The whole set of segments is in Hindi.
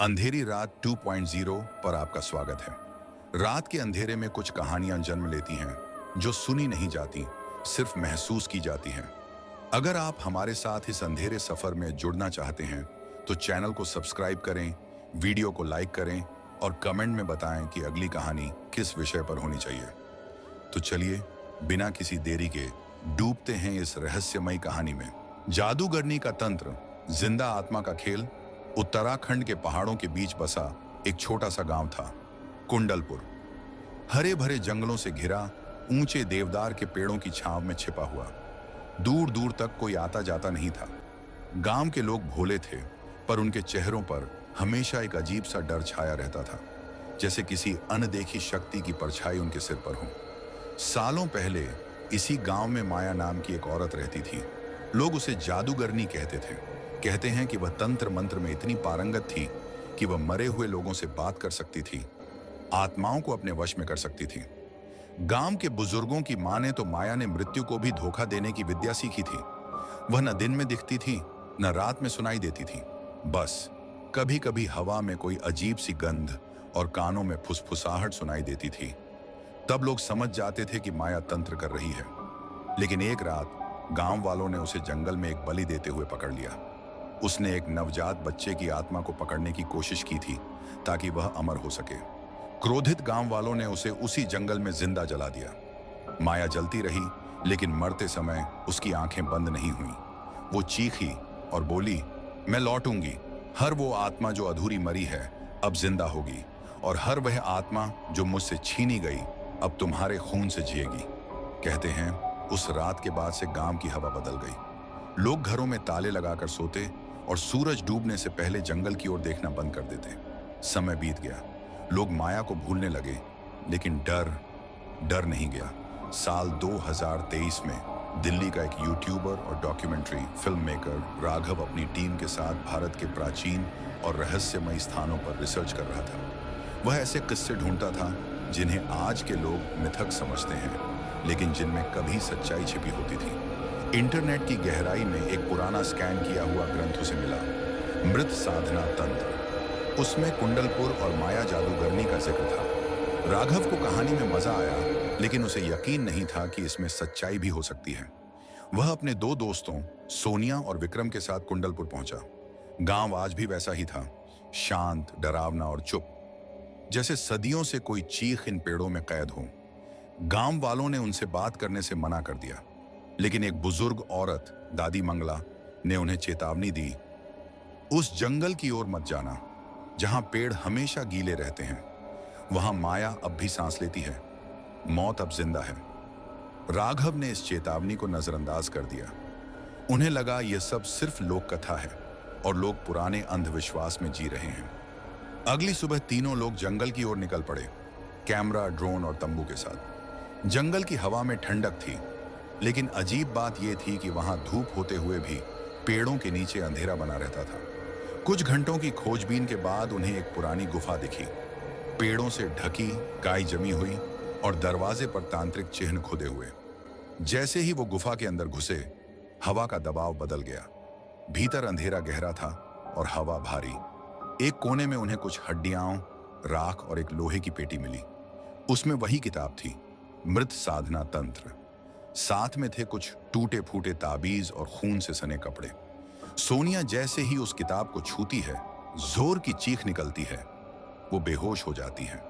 अंधेरी रात 2.0 पर आपका स्वागत है। रात के अंधेरे में कुछ कहानियां जन्म लेती हैं जो सुनी नहीं जाती, सिर्फ महसूस की जाती हैं। अगर आप हमारे साथ इस अंधेरे सफर में जुड़ना चाहते हैं तो चैनल को सब्सक्राइब करें, वीडियो को लाइक करें और कमेंट में बताएं कि अगली कहानी किस विषय पर होनी चाहिए। तो चलिए बिना किसी देरी के डूबते हैं इस रहस्यमयी कहानी में। जादूगरनी का तंत्र, जिंदा आत्मा का खेल। उत्तराखंड के पहाड़ों के बीच बसा एक छोटा सा गांव था, कुंडलपुर। हरे भरे जंगलों से घिरा, ऊंचे देवदार के पेड़ों की छांव में छिपा हुआ। दूर दूर तक कोई आता जाता नहीं था। गांव के लोग भोले थे, पर उनके चेहरों पर हमेशा एक अजीब सा डर छाया रहता था, जैसे किसी अनदेखी शक्ति की परछाई उनके सिर पर हो। सालों पहले इसी गांव में माया नाम की एक औरत रहती थी। लोग उसे जादूगरनी कहते थे। कहते हैं कि वह तंत्र मंत्र में इतनी पारंगत थी कि वह मरे हुए लोगों से बात कर सकती थी, आत्माओं को अपने वश में कर सकती थी। गांव के बुजुर्गों की माने तो माया ने मृत्यु को भी धोखा देने की विद्या सीखी थी। वह न दिन में दिखती थी, न रात में सुनाई देती थी। बस कभी कभी हवा में कोई अजीब सी गंध और कानों में फुसफुसाहट सुनाई देती थी। तब लोग समझ जाते थे कि माया तंत्र कर रही है। लेकिन एक रात गांव वालों ने उसे जंगल में एक बलि देते हुए पकड़ लिया। उसने एक नवजात बच्चे की आत्मा को पकड़ने की कोशिश की थी ताकि वह अमर हो सके। क्रोधित गांव वालों ने उसे उसी जंगल में जिंदा जला दिया। माया जलती रही, लेकिन मरते समय उसकी आंखें बंद नहीं हुई। वो चीखी और बोली, मैं लौटूंगी। हर वो आत्मा जो अधूरी मरी है अब जिंदा होगी, और हर वह आत्मा जो मुझसे छीनी गई अब तुम्हारे खून से जिएगी। कहते हैं उस रात के बाद से गांव की हवा बदल गई। लोग घरों में ताले लगाकर सोते और सूरज डूबने से पहले जंगल की ओर देखना बंद कर देते। समय बीत गया, लोग माया को भूलने लगे, लेकिन डर नहीं गया। साल 2023 में दिल्ली का एक यूट्यूबर और डॉक्यूमेंट्री फिल्म मेकर राघव अपनी टीम के साथ भारत के प्राचीन और रहस्यमयी स्थानों पर रिसर्च कर रहा था। वह ऐसे किस्से ढूंढता था जिन्हें आज के लोग मिथक समझते हैं, लेकिन जिनमें कभी सच्चाई छिपी होती थी। इंटरनेट की गहराई में एक पुराना स्कैन किया हुआ ग्रंथ उसे मिला, मृत साधना तंत्र। उसमें कुंडलपुर और माया जादूगरनी का जिक्र था। राघव को कहानी में मजा आया, लेकिन उसे यकीन नहीं था कि इसमें सच्चाई भी हो सकती है। वह अपने दो दोस्तों सोनिया और विक्रम के साथ कुंडलपुर पहुंचा। गांव आज भी वैसा ही था, शांत, डरावना और चुप, जैसे सदियों से कोई चीख इन पेड़ों में कैद हो। गांव वालों ने उनसे बात करने से मना कर दिया, लेकिन एक बुजुर्ग औरत, दादी मंगला, ने उन्हें चेतावनी दी, उस जंगल की ओर मत जाना जहां पेड़ हमेशा गीले रहते हैं। वहां माया अब भी सांस लेती है, मौत अब जिंदा है। राघव ने इस चेतावनी को नजरअंदाज कर दिया। उन्हें लगा यह सब सिर्फ लोक कथा है और लोग पुराने अंधविश्वास में जी रहे हैं। अगली सुबह तीनों लोग जंगल की ओर निकल पड़े, कैमरा, ड्रोन और तंबू के साथ। जंगल की हवा में ठंडक थी, लेकिन अजीब बात यह थी कि वहां धूप होते हुए भी पेड़ों के नीचे अंधेरा बना रहता था। कुछ घंटों की खोजबीन के बाद उन्हें एक पुरानी गुफा दिखी, पेड़ों से ढकी, काई जमी हुई और दरवाजे पर तांत्रिक चिन्ह खुदे हुए। जैसे ही वो गुफा के अंदर घुसे, हवा का दबाव बदल गया। भीतर अंधेरा गहरा था और हवा भारी। एक कोने में उन्हें कुछ हड्डियां, राख और एक लोहे की पेटी मिली। उसमें वही किताब थी, मृत साधना तंत्र। साथ में थे कुछ टूटे फूटे ताबीज और खून से सने कपड़े। सोनिया जैसे ही उस किताब को छूती है, जोर की चीख निकलती है। वो बेहोश हो जाती है।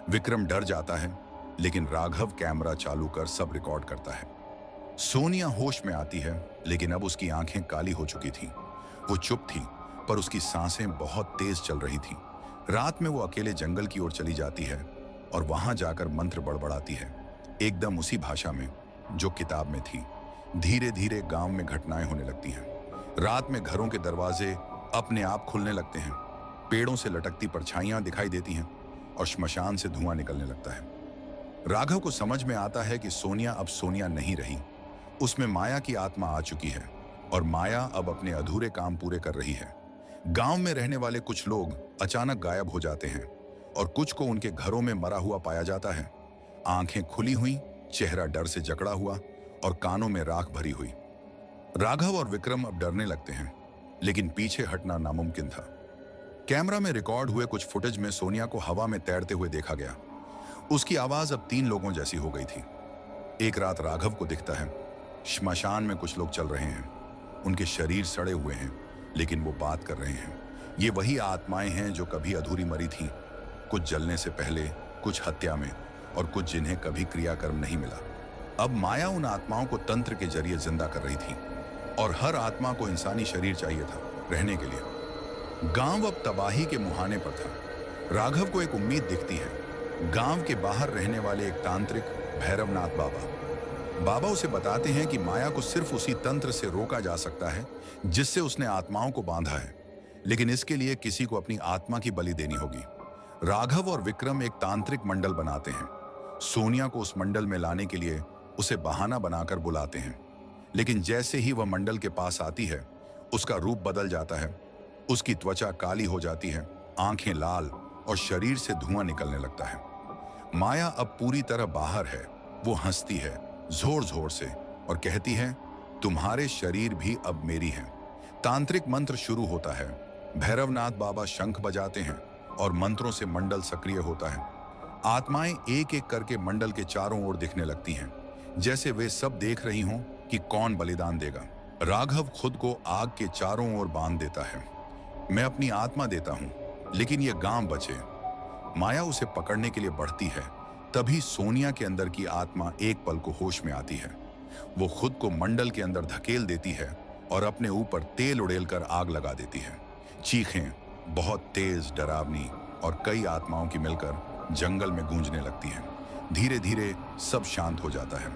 विक्रम डर जाता है, लेकिन राघव कैमरा चालू कर सब रिकॉर्ड करता है। सोनिया होश में आती है, लेकिन अब उसकी आंखें काली हो चुकी थी। वो चुप थी, पर उसकी सांसें बहुत तेज चल रही थी। रात में वो अकेले जंगल की ओर चली जाती है और वहां जाकर मंत्र बड़बड़ाती है, एकदम उसी भाषा में जो किताब में थी। धीरे धीरे गांव में घटनाएं होने लगती हैं। रात में घरों के दरवाजे अपने आप खुलने लगते हैं, पेड़ों से लटकती परछाइयां दिखाई देती हैं और श्मशान से धुआं निकलने लगता है। राघव को समझ में आता है कि सोनिया अब सोनिया नहीं रही, उसमें माया की आत्मा आ चुकी है और माया अब अपने अधूरे काम पूरे कर रही है। गांव में रहने वाले कुछ लोग अचानक गायब हो जाते हैं और कुछ को उनके घरों में मरा हुआ पाया जाता है, आंखें खुली हुई, चेहरा डर से जकड़ा हुआ और कानों में राख भरी हुई। राघव और विक्रम अब डरने लगते हैं, लेकिन पीछे हटना नामुमकिन था। कैमरा में रिकॉर्ड हुए कुछ फुटेज में सोनिया को हवा में तैरते हुए देखा गया। उसकी आवाज अब 3 लोगों जैसी हो गई थी। एक रात राघव को दिखता है, श्मशान में कुछ लोग चल रहे हैं। उनके शरीर सड़े हुए हैं, लेकिन वो बात कर रहे हैं। ये वही आत्माएं हैं जो कभी अधूरी मरी थीं, कुछ जलने से पहले, कुछ हत्या में, और कुछ जिन्हें कभी क्रियाकर्म नहीं मिला। अब माया उन आत्माओं को तंत्र के जरिए जिंदा कर रही थी, और हर आत्मा को इंसानी शरीर चाहिए था रहने के लिए। गांव अब तबाही के मुहाने पर था। राघव को एक उम्मीद दिखती है। गांव के बाहर रहने वाले एक तांत्रिक भैरवनाथ बाबा उसे बताते हैं कि माया को सिर्फ उसी तंत्र से रोका जा सकता है जिससे उसने आत्माओं को बांधा है, लेकिन इसके लिए किसी को अपनी आत्मा की बलि देनी होगी। राघव और विक्रम एक तांत्रिक मंडल बनाते हैं। सोनिया को उस मंडल में लाने के लिए उसे बहाना बनाकर बुलाते हैं, लेकिन जैसे ही वह मंडल के पास आती है, उसका रूप बदल जाता है। उसकी त्वचा काली हो जाती है, आंखें लाल और शरीर से धुआं निकलने लगता है। माया अब पूरी तरह बाहर है। वो हंसती है जोर जोर से और कहती है, तुम्हारे शरीर भी अब मेरी हैं। तांत्रिक मंत्र शुरू होता है। भैरवनाथ बाबा शंख बजाते हैं और मंत्रों से मंडल सक्रिय होता है। आत्माएं एक एक करके मंडल के चारों ओर दिखने लगती हैं, जैसे वे सब देख रही हों कि कौन बलिदान देगा। राघव खुद को आग के चारों ओर बांध देता है। मैं अपनी आत्मा देता हूं, लेकिन यह गांव बचे। माया उसे पकड़ने के लिए बढ़ती है। तभी सोनिया के अंदर की आत्मा एक पल को होश में आती है। वो खुद को मंडल के अंदर धकेल देती है और अपने ऊपर तेल उड़ेलकर आग लगा देती है। चीखें बहुत तेज, डरावनी और कई आत्माओं की मिलकर जंगल में गूंजने लगती हैं। धीरे धीरे सब शांत हो जाता है।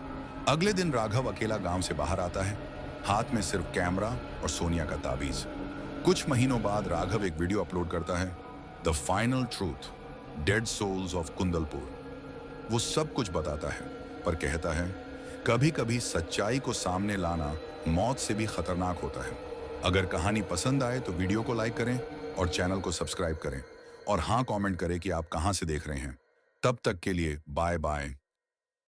अगले दिन राघव अकेला गांव से बाहर आता है, हाथ में सिर्फ कैमरा और सोनिया का ताबीज। कुछ महीनों बाद राघव एक वीडियो अपलोड करता है, the final truth, dead souls of Kundalpur. वो सब कुछ बताता है, पर कहता है, कभी कभी सच्चाई को सामने लाना मौत से भी खतरनाक होता है। अगर कहानी पसंद आए तो वीडियो को लाइक करें और चैनल को सब्सक्राइब करें, और हाँ, कमेंट करें कि आप कहां से देख रहे हैं। तब तक के लिए बाय बाय।